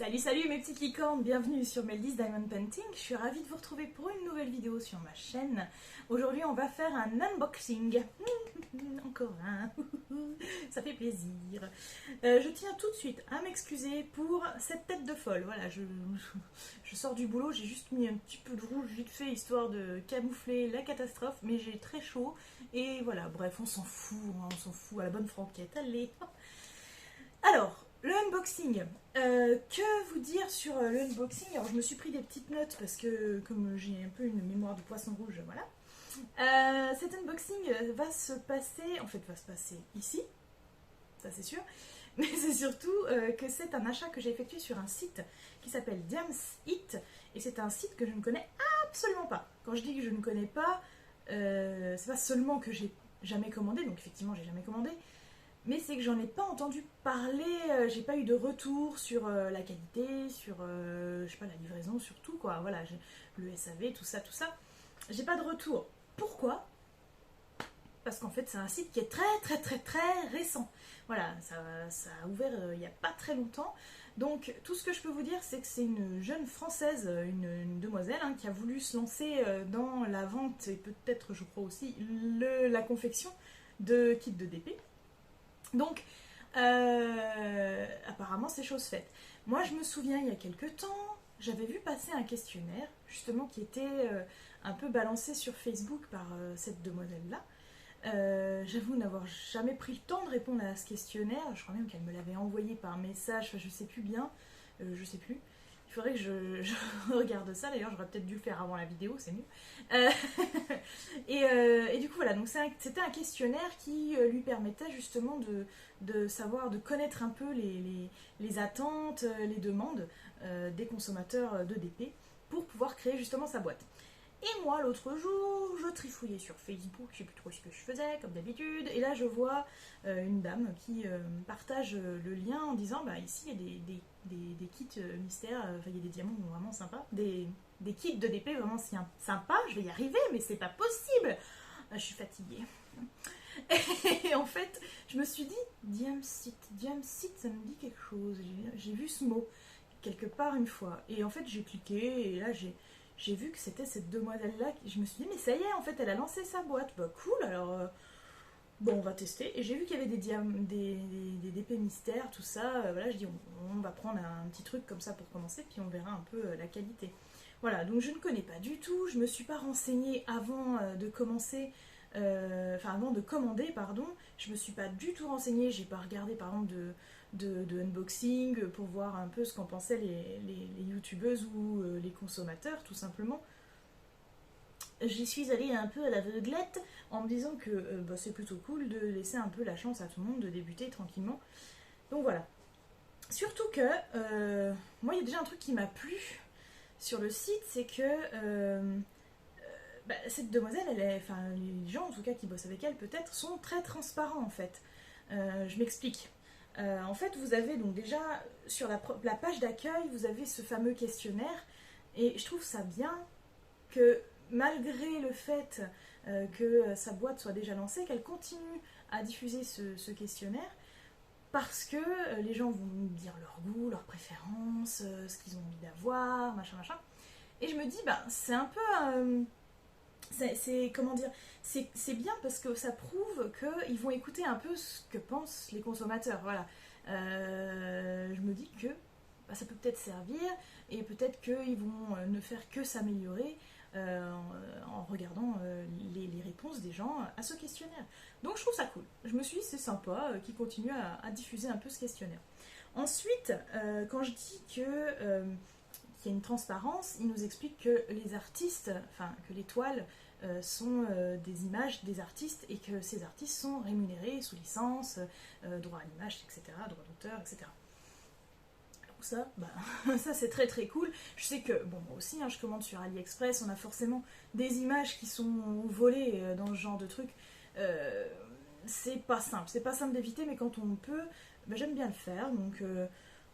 Salut salut mes petites licornes, bienvenue sur Meldy's Diamond Painting. Je suis ravie de vous retrouver pour une nouvelle vidéo sur ma chaîne. Aujourd'hui on va faire un unboxing. Encore un, ça fait plaisir. Je tiens tout de suite à m'excuser pour cette tête de folle. Voilà, je sors du boulot, j'ai juste mis un petit peu de rouge vite fait histoire de camoufler la catastrophe, mais j'ai très chaud et voilà, bref, on s'en fout, hein, on s'en fout à la bonne franquette. Allez. Alors, le unboxing. Que vous dire sur le unboxing? Alors, je me suis pris des petites notes parce que, comme j'ai un peu une mémoire de poisson rouge, voilà. Cet unboxing va se passer ici, ça c'est sûr, mais c'est surtout que c'est un achat que j'ai effectué sur un site qui s'appelle Diams It, et c'est un site que je ne connais absolument pas. Quand je dis que je ne connais pas, c'est pas seulement que j'ai jamais commandé, donc effectivement j'ai jamais commandé, mais c'est que j'en ai pas entendu parler, j'ai pas eu de retour sur la qualité, sur je sais pas, la livraison, sur tout quoi, voilà, le SAV, tout ça, j'ai pas de retour. Pourquoi? Parce qu'en fait c'est un site qui est très récent. Voilà, ça a ouvert il n'y a pas très longtemps. Donc tout ce que je peux vous dire, c'est que c'est une jeune française, une demoiselle, hein, qui a voulu se lancer dans la vente et peut-être, je crois aussi, la confection de kits de DP. Donc, apparemment, c'est chose faite. Moi, je me souviens, il y a quelques temps, j'avais vu passer un questionnaire, justement, qui était un peu balancé sur Facebook par cette demoiselle-là. J'avoue n'avoir jamais pris le temps de répondre à ce questionnaire. Je crois même qu'elle me l'avait envoyé par message, enfin, je sais plus bien, je sais plus. Il faudrait que je regarde ça, d'ailleurs j'aurais peut-être dû le faire avant la vidéo, c'est mieux. Euh, et du coup voilà, donc c'était un questionnaire qui lui permettait justement de savoir, de connaître un peu les attentes, les demandes des consommateurs de DP pour pouvoir créer justement sa boîte. Et moi, l'autre jour, je trifouillais sur Facebook, je sais plus trop ce que je faisais, comme d'habitude, et là je vois une dame qui partage le lien en disant, bah ici il y a des kits mystères, enfin il y a des diamants vraiment sympas, des kits de DP vraiment sympas, je vais y arriver, mais c'est pas possible. Je suis fatiguée. Et en fait, je me suis dit, Diamsit, ça me dit quelque chose, j'ai vu ce mot quelque part une fois, et en fait j'ai cliqué, et là j'ai vu que c'était cette demoiselle-là. Je me suis dit, mais ça y est, en fait, elle a lancé sa boîte. Bah cool, alors bon, on va tester. Et j'ai vu qu'il y avait des DP mystères, tout ça. Voilà, je dis, on va prendre un petit truc comme ça pour commencer, puis on verra un peu la qualité. Voilà, donc je ne connais pas du tout. Je ne me suis pas renseignée avant de commencer. Avant de commander, pardon. Je me suis pas du tout renseignée. J'ai pas regardé, par exemple, de unboxing pour voir un peu ce qu'en pensaient les youtubeuses ou les consommateurs, tout simplement. J'y suis allée un peu à l'aveuglette en me disant que bah, c'est plutôt cool de laisser un peu la chance à tout le monde de débuter tranquillement. Donc voilà. Surtout que moi, il y a déjà un truc qui m'a plu sur le site, c'est que bah, cette demoiselle, enfin les gens en tout cas qui bossent avec elle peut-être, sont très transparents en fait. Je m'explique. En fait, vous avez donc déjà sur la page d'accueil, vous avez ce fameux questionnaire, et je trouve ça bien que malgré le fait que sa boîte soit déjà lancée, qu'elle continue à diffuser ce questionnaire, parce que les gens vont nous dire leur goût, leurs préférences, ce qu'ils ont envie d'avoir, machin machin. Et je me dis, bah, c'est un peu... comment dire, c'est bien parce que ça prouve qu'ils vont écouter un peu ce que pensent les consommateurs. Voilà. Je me dis que bah, ça peut peut-être servir, et peut-être qu'ils vont ne faire que s'améliorer en regardant les réponses des gens à ce questionnaire. Donc je trouve ça cool. Je me suis dit c'est sympa qu'ils continuent à diffuser un peu ce questionnaire. Ensuite, quand je dis que qu'il y a une transparence, il nous explique que les artistes, enfin que les toiles sont des images des artistes, et que ces artistes sont rémunérés sous licence, droit à l'image, etc., droit d'auteur, etc. Donc ça, bah, ça c'est très cool. Je sais que, bon, moi aussi, hein, je commande sur AliExpress, on a forcément des images qui sont volées dans ce genre de truc. C'est pas simple d'éviter, mais quand on peut, bah, j'aime bien le faire, donc...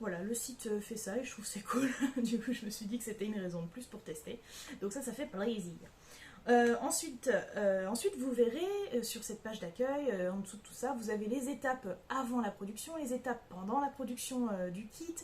voilà, le site fait ça et je trouve c'est cool. Du coup, je me suis dit que c'était une raison de plus pour tester. Donc ça fait plaisir. Ensuite, vous verrez sur cette page d'accueil, en dessous de tout ça, vous avez les étapes avant la production, les étapes pendant la production du kit,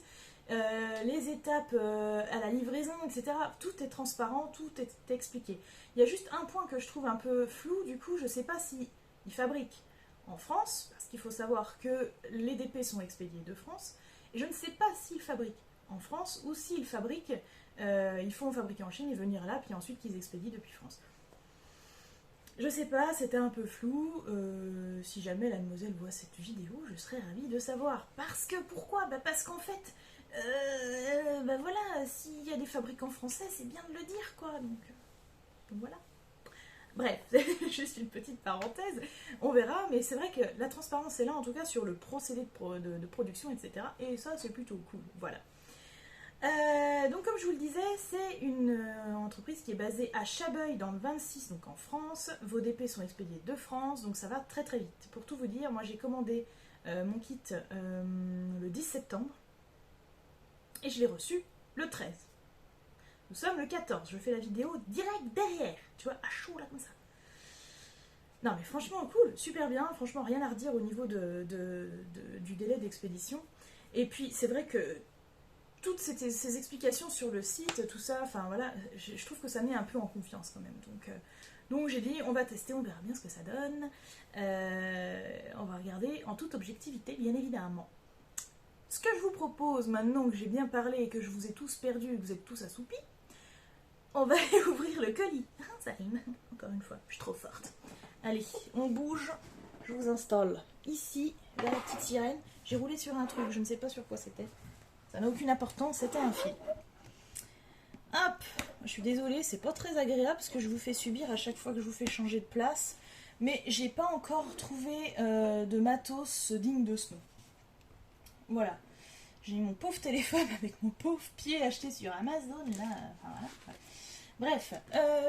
les étapes à la livraison, etc. Tout est transparent, tout est expliqué. Il y a juste un point que je trouve un peu flou, du coup, je ne sais pas si ils fabriquent en France, parce qu'il faut savoir que les DP sont expédiés de France, et je ne sais pas s'ils fabriquent en France ou s'ils fabriquent, ils font fabriquer en Chine et venir là, puis ensuite qu'ils expédient depuis France. Je sais pas, c'était un peu flou. Si jamais la demoiselle voit cette vidéo, je serais ravie de savoir. Parce que, pourquoi ? Parce qu'en fait, voilà, s'il y a des fabricants français, c'est bien de le dire, quoi. Donc voilà. Bref, c'est juste une petite parenthèse. On verra, mais c'est vrai que la transparence est là, en tout cas, sur le procédé de production, etc. Et ça, c'est plutôt cool. Voilà. Donc comme je vous le disais, c'est une entreprise qui est basée à Chabeuil dans le 26, donc en France. Vos DP sont expédiés de France, donc ça va très très vite. Pour tout vous dire, moi j'ai commandé mon kit le 10 septembre et je l'ai reçu le 13. Nous sommes le 14, je fais la vidéo direct derrière, tu vois, à chaud là comme ça. Non mais franchement cool, super bien, franchement rien à redire au niveau du délai d'expédition. Et puis c'est vrai que toutes ces explications sur le site, tout ça, enfin voilà, je trouve que ça met un peu en confiance quand même. Donc j'ai dit, on va tester, on verra bien ce que ça donne. On va regarder en toute objectivité, bien évidemment. Ce que je vous propose, maintenant que j'ai bien parlé et que je vous ai tous perdus et que vous êtes tous assoupis, on va aller ouvrir le colis. Ça rime, encore une fois, je suis trop forte. Allez, on bouge, je vous installe ici, vers la petite sirène. J'ai roulé sur un truc, je ne sais pas sur quoi c'était. Ça n'a aucune importance, c'était un fil. Hop, je suis désolée, c'est pas très agréable parce que je vous fais subir à chaque fois que je vous fais changer de place. Mais j'ai pas encore trouvé de matos digne de ce nom. Voilà. J'ai mon pauvre téléphone avec mon pauvre pied acheté sur Amazon. Là, enfin, voilà. Bref,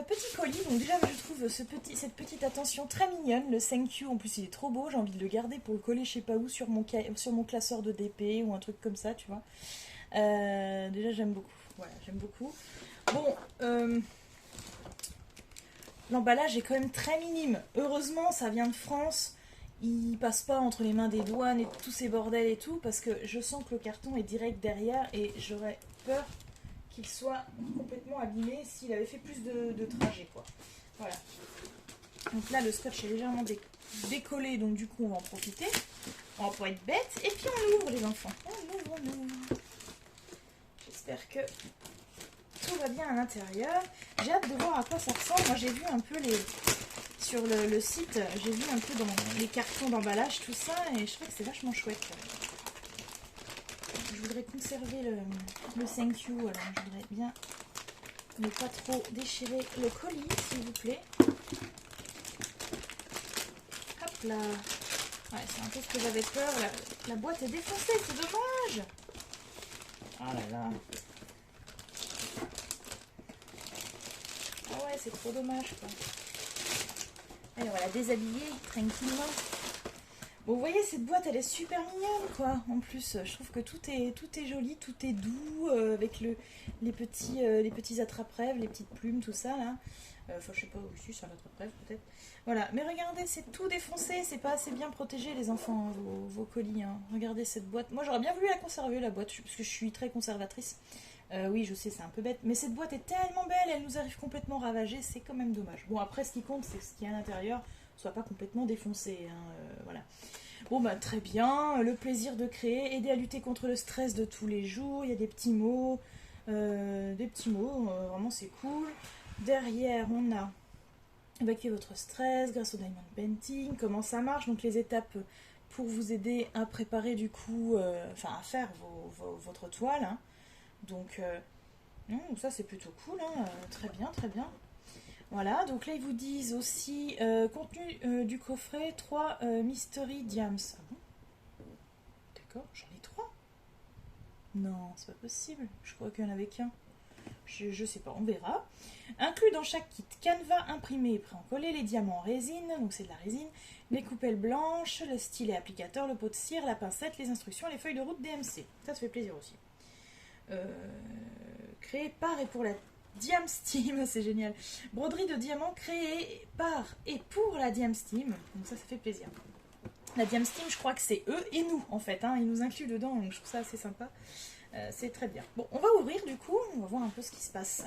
petit colis. Donc déjà, je trouve cette petite attention très mignonne. Le thank you, en plus, il est trop beau. J'ai envie de le garder pour le coller, je sais pas où, sur mon classeur de DP ou un truc comme ça, tu vois. Déjà, j'aime beaucoup. Voilà, j'aime beaucoup. Bon, l'emballage est quand même très minime. Heureusement, ça vient de France. Il passe pas entre les mains des douanes et tous ces bordels et tout, parce que je sens que le carton est direct derrière et j'aurais peur qu'il soit complètement abîmé s'il avait fait plus de trajet, quoi. Voilà. Donc là, le scotch est légèrement décollé, donc du coup, on va en profiter. On va pas être bête. Et puis, on ouvre, les enfants. On ouvre. J'espère que tout va bien à l'intérieur. J'ai hâte de voir à quoi ça ressemble. Moi, j'ai vu un peu sur le site, j'ai vu un peu dans les cartons d'emballage, tout ça, et je trouve que c'est vachement chouette. Je voudrais conserver le thank you, alors je voudrais bien ne pas trop déchirer le colis, s'il vous plaît. Hop là. Ouais, c'est un peu ce que j'avais peur. La boîte est défoncée, c'est dommage. Oh là là. Ah ouais, c'est trop dommage, quoi. Allez, on va la déshabiller tranquillement. Bon, vous voyez, cette boîte, elle est super mignonne, quoi. En plus, je trouve que tout est joli, tout est doux, avec les petits attrape-rêves, les petites plumes, tout ça, là. Enfin, je sais pas, aussi, c'est un attrape-rêve, peut-être. Voilà, mais regardez, c'est tout défoncé, c'est pas assez bien protégé, les enfants, hein, vos colis. Hein. Regardez cette boîte. Moi, j'aurais bien voulu la conserver, la boîte, parce que je suis très conservatrice. Oui, je sais, c'est un peu bête, mais cette boîte est tellement belle, elle nous arrive complètement ravagée, c'est quand même dommage. Bon, après, ce qui compte, c'est que ce qu'il y a à l'intérieur soit pas complètement défoncé, hein, voilà. Bon, bah, très bien, le plaisir de créer, aider à lutter contre le stress de tous les jours, il y a des petits mots, vraiment c'est cool. Derrière, on a évacuer votre stress grâce au diamond painting, comment ça marche, donc les étapes pour vous aider à préparer du coup, à faire votre toile, hein. Donc ça c'est plutôt cool, hein. Très bien, très bien. Voilà, donc là ils vous disent aussi contenu du coffret 3 Mystery Diams. Ah bon? D'accord, j'en ai 3. Non, c'est pas possible, je crois qu'il n'y en avait qu'un. Je sais pas, on verra. Inclus dans chaque kit, canevas imprimé et pré-encollé, les diamants en résine, donc c'est de la résine, les coupelles blanches, le stylet applicateur, le pot de cire, la pincette, les instructions, les feuilles de route DMC. Ça fait plaisir aussi. Créé par et pour la Diams Team, c'est génial. Broderie de diamants créée par et pour la Diams Team, donc ça fait plaisir. La Diams Team, je crois que c'est eux et nous en fait, hein. Ils nous incluent dedans, donc je trouve ça assez sympa. C'est très bien. Bon, on va ouvrir du coup, on va voir un peu ce qui se passe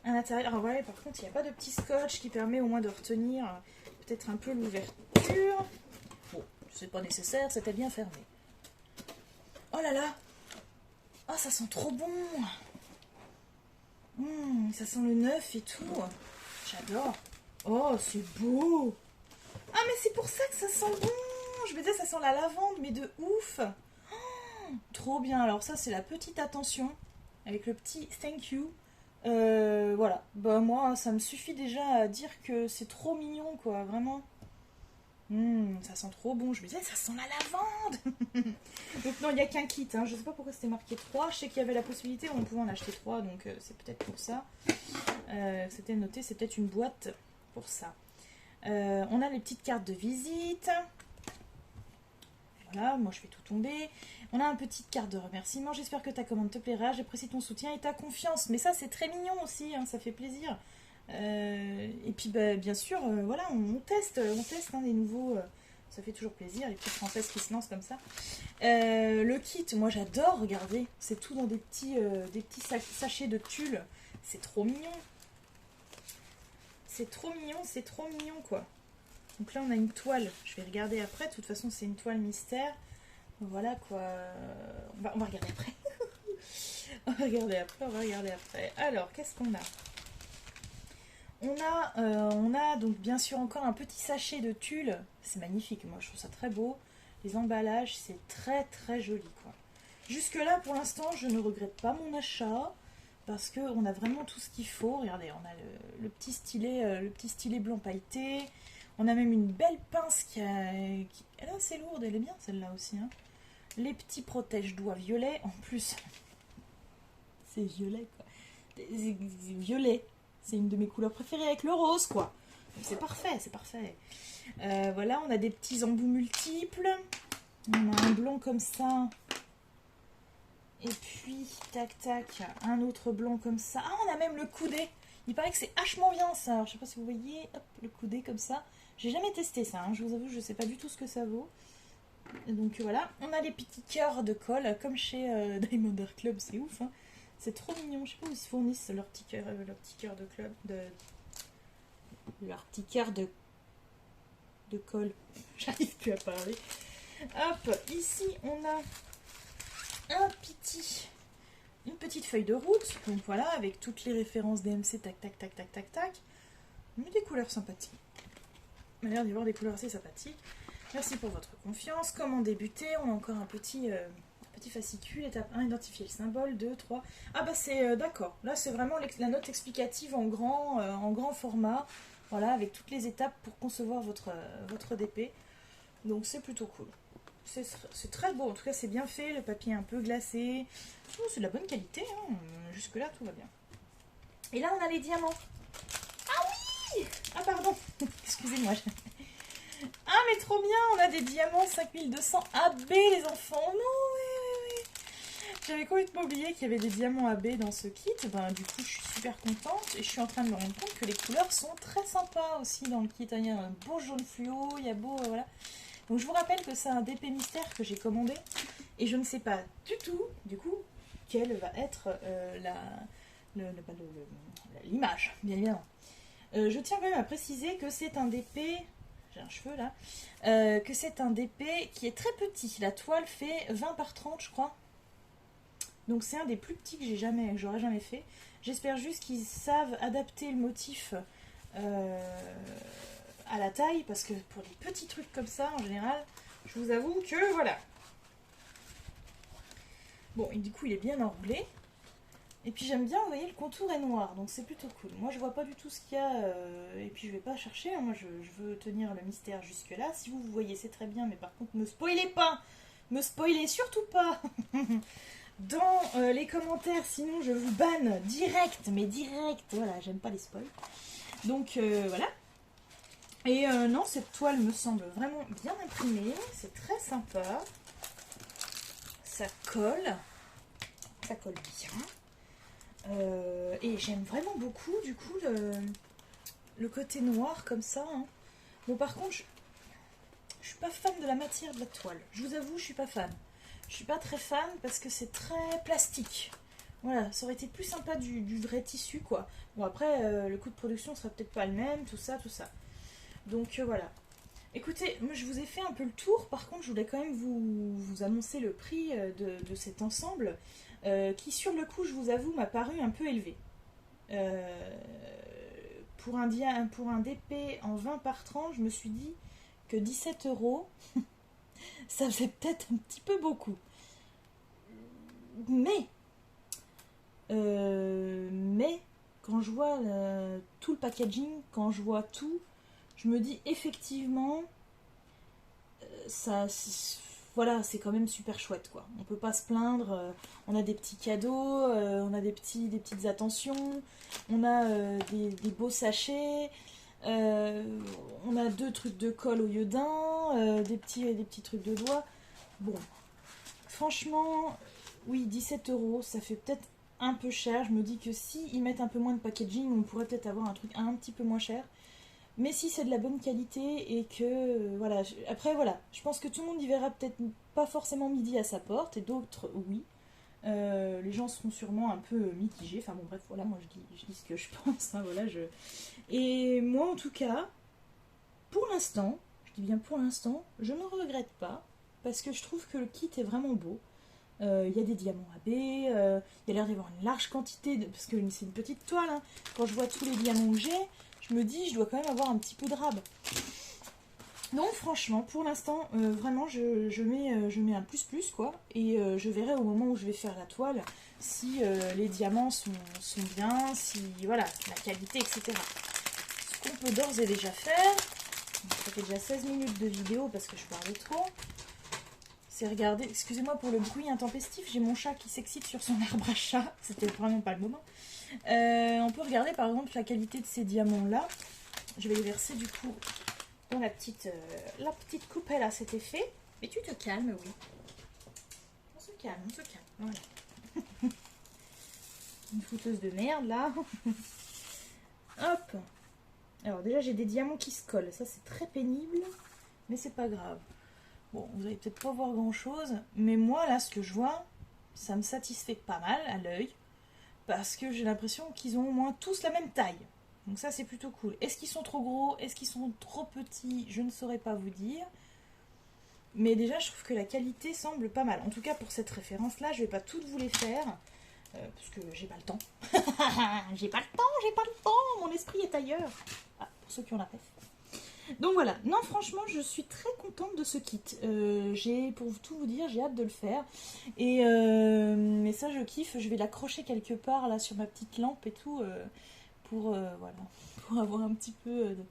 à l'intérieur. Alors ouais, par contre, il n'y a pas de petit scotch qui permet au moins de retenir peut-être un peu l'ouverture. Bon, c'est pas nécessaire, c'était bien fermé. Oh là là! Ah, ça sent trop bon! Ça sent le neuf et tout. J'adore. Oh, c'est beau! Ah, mais c'est pour ça que ça sent bon! Je me disais, ça sent la lavande, mais de ouf! Trop bien. Alors ça, c'est la petite attention avec le petit thank you. Voilà. Bah moi, ça me suffit déjà à dire que c'est trop mignon, quoi. Vraiment. Ça sent trop bon. Je me disais, ça sent la lavande. Donc non, il n'y a qu'un kit. Hein. Je sais pas pourquoi c'était marqué 3. Je sais qu'il y avait la possibilité, on pouvait en acheter 3. Donc c'est peut-être pour ça. C'était noté, c'est peut-être une boîte pour ça. On a les petites cartes de visite. Voilà, moi je fais tout tomber. On a une petite carte de remerciement. J'espère que ta commande te plaira. J'apprécie ton soutien et ta confiance. Mais ça, c'est très mignon aussi. Hein, ça fait plaisir. Et puis, bah, bien sûr, voilà, on teste hein, les nouveaux. Ça fait toujours plaisir. Les petites françaises qui se lancent comme ça. Le kit, moi j'adore. Regardez, c'est tout dans des petits sachets de tulle. C'est trop mignon. C'est trop mignon, quoi. Donc là, on a une toile. Je vais regarder après. De toute façon, c'est une toile mystère. Voilà, quoi. On va regarder après. on va regarder après. Alors, qu'est-ce qu'on a? On a donc, bien sûr, encore un petit sachet de tulle. C'est magnifique. Moi, je trouve ça très beau. Les emballages, c'est très, très joli, quoi. Jusque-là, pour l'instant, je ne regrette pas mon achat. Parce qu'on a vraiment tout ce qu'il faut. Regardez, on a le petit stylet blanc pailleté. On a même une belle pince qui elle est assez lourde, elle est bien celle-là aussi. Hein. Les petits protège-doigts violets. En plus, c'est violet quoi. C'est violet. C'est une de mes couleurs préférées avec le rose quoi. C'est parfait, c'est parfait. Voilà, on a des petits embouts multiples. On a un blanc comme ça. Et puis, tac tac, un autre blanc comme ça. Ah, on a même le coudé. Il paraît que c'est vachement bien ça. Alors, je sais pas si vous voyez, hop, le coudé comme ça. J'ai jamais testé ça, hein. Je vous avoue, je sais pas du tout ce que ça vaut. Donc voilà, on a les petits cœurs de colle, comme chez Diamond Art Club, c'est ouf. Hein. C'est trop mignon. Je sais pas où ils se fournissent leur petit cœur de club, leur petit cœur de colle. J'arrive plus à parler. Hop, ici on a une petite feuille de route. Donc voilà, avec toutes les références DMC, tac tac tac tac tac tac. Mais des couleurs sympathiques. Il a l'air d'y avoir des couleurs assez sympathiques. Merci pour votre confiance. Comment débuter? On a encore un petit fascicule. Étape 1, identifier le symbole. 2, 3. Ah bah c'est d'accord. Là c'est vraiment la note explicative en grand format. Voilà, avec toutes les étapes pour concevoir votre DP. Donc c'est plutôt cool. C'est très beau. En tout cas c'est bien fait. Le papier est un peu glacé. C'est de la bonne qualité. Hein. Jusque là tout va bien. Et là on a les diamants. Ah pardon, excusez-moi. Ah mais trop bien, on a des diamants 5200 AB les enfants. Non, oui. J'avais complètement oublié qu'il y avait des diamants AB dans ce kit. Ben, du coup je suis super contente et je suis en train de me rendre compte que les couleurs sont très sympas aussi dans le kit. Il y a un beau jaune fluo, il y a beau... voilà. Donc je vous rappelle que c'est un DP mystère que j'ai commandé et je ne sais pas du tout, du coup, quelle va être l'image, bien évidemment. Je tiens quand même à préciser que c'est un DP, j'ai un cheveu là, que c'est un DP qui est très petit. La toile fait 20 par 30 je crois. Donc c'est un des plus petits que j'aurais jamais fait. J'espère juste qu'ils savent adapter le motif à la taille, parce que pour des petits trucs comme ça, en général, je vous avoue que voilà. Bon, et du coup il est bien enroulé. Et puis j'aime bien, vous voyez, le contour est noir, donc c'est plutôt cool. Moi je vois pas du tout ce qu'il y a, et puis je vais pas chercher, hein. Moi je veux tenir le mystère jusque là. Si vous voyez c'est très bien, mais par contre ne spoilez pas, me spoilez surtout pas dans les commentaires, sinon je vous banne direct, mais direct, voilà, j'aime pas les spoils. Donc voilà. Et non, cette toile me semble vraiment bien imprimée, c'est très sympa. Ça colle bien. Et j'aime vraiment beaucoup du coup le côté noir comme ça. Hein. Bon par contre, je suis pas fan de la matière de la toile. Je vous avoue, je suis pas fan. Je suis pas très fan parce que c'est très plastique. Voilà, ça aurait été plus sympa du vrai tissu, quoi. Bon, après, le coût de production sera peut-être pas le même, tout ça, tout ça. Donc voilà. Écoutez, moi je vous ai fait un peu le tour. Par contre, je voulais quand même vous annoncer le prix de cet ensemble, qui sur le coup, je vous avoue, m'a paru un peu élevé. Euh, pour un DP en 20 par 30, je me suis dit que 17 euros, ça faisait peut-être un petit peu beaucoup. Mais, mais quand je vois tout le packaging, quand je vois tout, je me dis effectivement, ça, voilà, c'est quand même super chouette, quoi. On peut pas se plaindre. On a des petits cadeaux, on a des petites attentions, on a des beaux sachets, on a 2 trucs de colle au lieu d'un, des petits trucs de doigts. Bon, franchement, oui, 17 euros, ça fait peut-être un peu cher. Je me dis que si ils mettent un peu moins de packaging, on pourrait peut-être avoir un truc un petit peu moins cher. Mais si c'est de la bonne qualité et que voilà, après voilà, je pense que tout le monde y verra peut-être pas forcément midi à sa porte et d'autres oui. Les gens seront sûrement un peu mitigés. Enfin bon bref voilà, moi je dis ce que je pense. Hein, voilà, et moi en tout cas, pour l'instant, je dis bien pour l'instant, je ne regrette pas parce que je trouve que le kit est vraiment beau. Il y a des diamants AB, il y a l'air d'avoir une large quantité, parce que c'est une petite toile. Hein. Quand je vois tous les diamants que j'ai, je me dis, je dois quand même avoir un petit peu de rab. Donc franchement, pour l'instant, vraiment, je mets un plus quoi. Et je verrai au moment où je vais faire la toile si les diamants sont bien, si voilà, la qualité, etc. Ce qu'on peut d'ores et déjà faire, ça fait déjà 16 minutes de vidéo parce que je parlais trop, c'est regarder, excusez-moi pour le bruit intempestif, j'ai mon chat qui s'excite sur son arbre à chat, c'était vraiment pas le moment. On peut regarder par exemple la qualité de ces diamants là. Je vais les verser du coup dans la petite coupelle à cet effet. Mais tu te calmes, oui. On se calme, on se calme. Voilà. Une fouteuse de merde là. Hop. Alors déjà j'ai des diamants qui se collent. Ça c'est très pénible. Mais c'est pas grave. Bon, vous allez peut-être pas voir grand chose. Mais moi là ce que je vois, ça me satisfait pas mal à l'œil. Parce que j'ai l'impression qu'ils ont au moins tous la même taille. Donc ça c'est plutôt cool. Est-ce qu'ils sont trop gros? Est-ce qu'ils sont trop petits? Je ne saurais pas vous dire. Mais déjà je trouve que la qualité semble pas mal. En tout cas pour cette référence là, je vais pas toutes vous les faire. Parce que j'ai pas le temps. J'ai pas le temps. Mon esprit est ailleurs. Ah, pour ceux qui ont la ref. Donc voilà, non franchement je suis très contente de ce kit. Pour tout vous dire, j'ai hâte de le faire. Et mais ça je kiffe, je vais l'accrocher quelque part là sur ma petite lampe et tout pour voilà, pour avoir un petit peu de...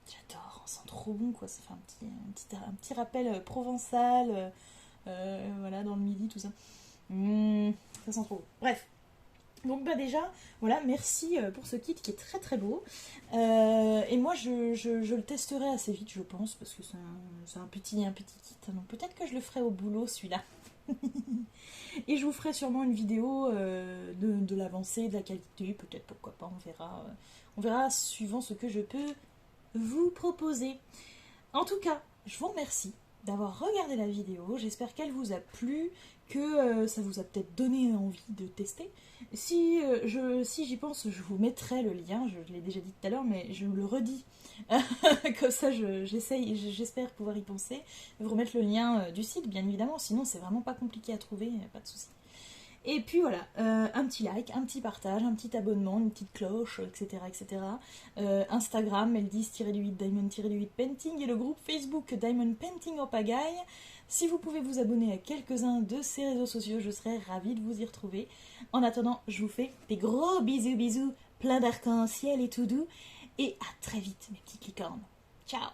J'adore, on sent trop bon quoi, ça fait un petit rappel provençal, voilà dans le midi tout ça. Ça sent trop bon. Bref. Donc bah déjà, voilà, merci pour ce kit qui est très très beau. Et moi je le testerai assez vite je pense, parce que c'est un petit kit. Donc peut-être que je le ferai au boulot celui-là. Et je vous ferai sûrement une vidéo de l'avancée, de la qualité, peut-être pourquoi pas, on verra. On verra suivant ce que je peux vous proposer. En tout cas, je vous remercie d'avoir regardé la vidéo, j'espère qu'elle vous a plu, que ça vous a peut-être donné envie de tester. Si j'y pense, je vous mettrai le lien, je l'ai déjà dit tout à l'heure, mais je le redis, comme ça j'espère pouvoir y penser, vous remettre le lien du site, bien évidemment, sinon c'est vraiment pas compliqué à trouver, pas de souci. Et puis voilà, un petit like, un petit partage, un petit abonnement, une petite cloche, etc. etc. Instagram, L10-8 Diamond-8 Painting et le groupe Facebook Diamond Painting en pagaille. Si vous pouvez vous abonner à quelques-uns de ces réseaux sociaux, je serai ravie de vous y retrouver. En attendant, je vous fais des gros bisous, plein d'arc-en-ciel et tout doux. Et à très vite, mes petites licornes. Ciao!